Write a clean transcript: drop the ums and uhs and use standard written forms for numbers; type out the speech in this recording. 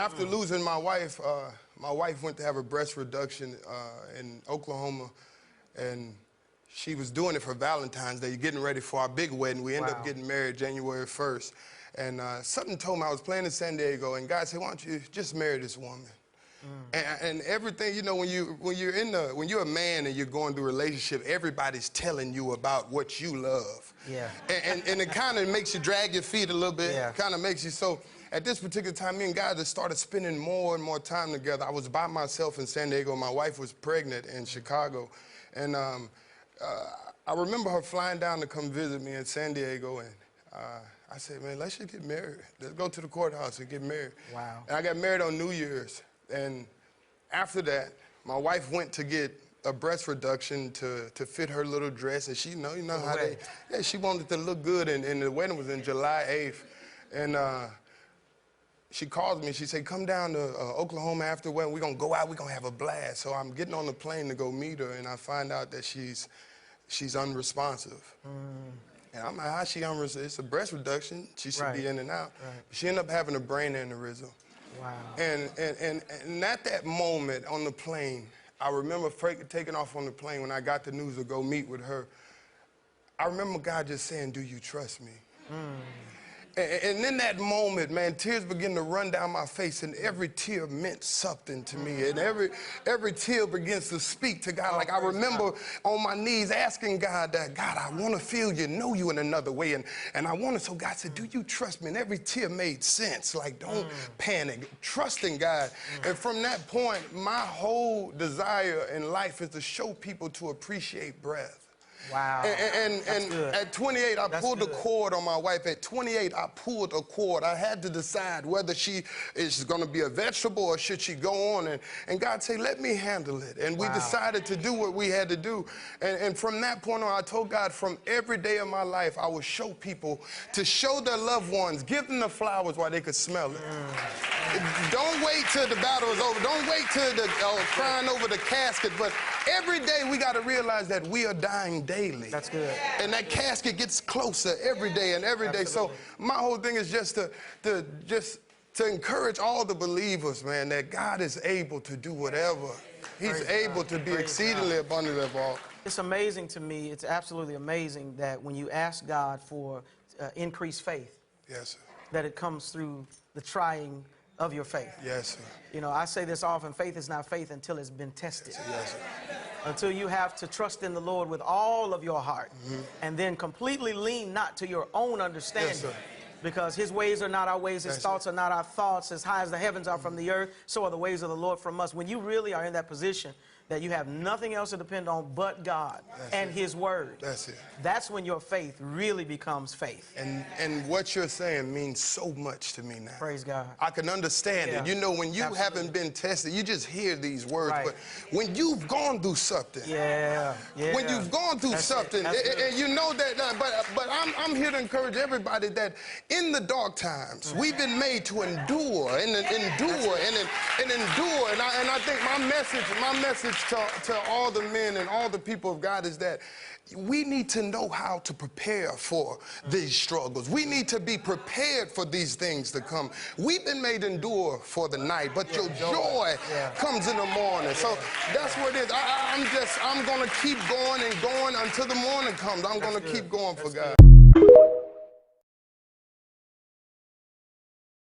After losing my wife went to have a breast reduction in Oklahoma, and she was doing it for Valentine's Day, getting ready for our big wedding. We ended up getting married January 1st. And something told me, I was playing in San Diego, and God said, why don't you just marry this woman? And everything, you know, when you're a man and you're going through a relationship, everybody's telling you about what you love. Yeah. And it kind of makes you drag your feet a little bit. Yeah. Kind of makes you so. At this particular time, me and God just started spending more and more time together. I was by myself in San Diego. My wife was pregnant in Chicago. And I remember her flying down to come visit me in San Diego. And I said, man, let's just get married. Let's go to the courthouse and get married. Wow. And I got married on New Year's. And after that, my wife went to get a breast reduction to fit her little dress. And she, you know how she wanted to look good. And the wedding was in July 8th. And she called me, she said, come down to Oklahoma after the wedding. We're gonna go out, we're gonna have a blast. So I'm getting on the plane to go meet her, and I find out that she's unresponsive. And I'm like, how's she unresponsive? It's a breast reduction. She should be in and out. She ended up having a brain aneurysm. Wow. And at that moment on the plane, I remember taking off on the plane when I got the news to go meet with her. I remember God just saying, do you trust me? And in that moment, man, tears began to run down my face, and every tear meant something to me. And every tear begins to speak to God. Like I remember on my knees asking God that, God, I want to feel you, know you in another way. And I want to, so God said, do you trust me? And every tear made sense. Like, don't panic, trusting God. And from that point, my whole desire in life is to show people to appreciate breath. Wow. And at 28, I pulled the good. cord on my wife. At 28, I pulled a cord. I had to decide whether she is going to be a vegetable or should she go on. And God said, let me handle it. And we decided to do what we had to do. And from that point on, I told God, from every day of my life, I would show people to show their loved ones, give them the flowers while they could smell it. Don't wait till the battle is over. Don't wait till the crying over the casket. But every day we got to realize that we are dying daily. That's good. And that casket gets closer every day and every day. So my whole thing is just to encourage all the believers, man, that God is able to do whatever. He's able to be exceedingly abundantly of all. It's amazing to me. It's absolutely amazing that when you ask God for increased faith, yes, sir, that it comes through the trying of your faith. Yes, sir. You know, I say this often, faith is not faith until it's been tested. Yes, sir. Until you have to trust in the Lord with all of your heart and then completely lean not to your own understanding. Yes, sir. Because his ways are not our ways, his thoughts are not our thoughts. As high as the heavens are from the earth, so are the ways of the Lord from us. When you really are in that position that you have nothing else to depend on but God and his word, that's when your faith really becomes faith. And what you're saying means so much to me now. Praise God. I can understand it. You know, when you haven't been tested, you just hear these words. But when you've gone through something, when you've gone through something, and you know that, but I'm here to encourage everybody that in the dark times, we've been made to endure and endure and endure. And I think my message to all the men and all the people of God is that we need to know how to prepare for these struggles. We need to be prepared for these things to come. We've been made to endure for the night, but your joy comes in the morning. So that's what it is. I'm going to keep going and going until the morning comes. I'm going to keep going for God.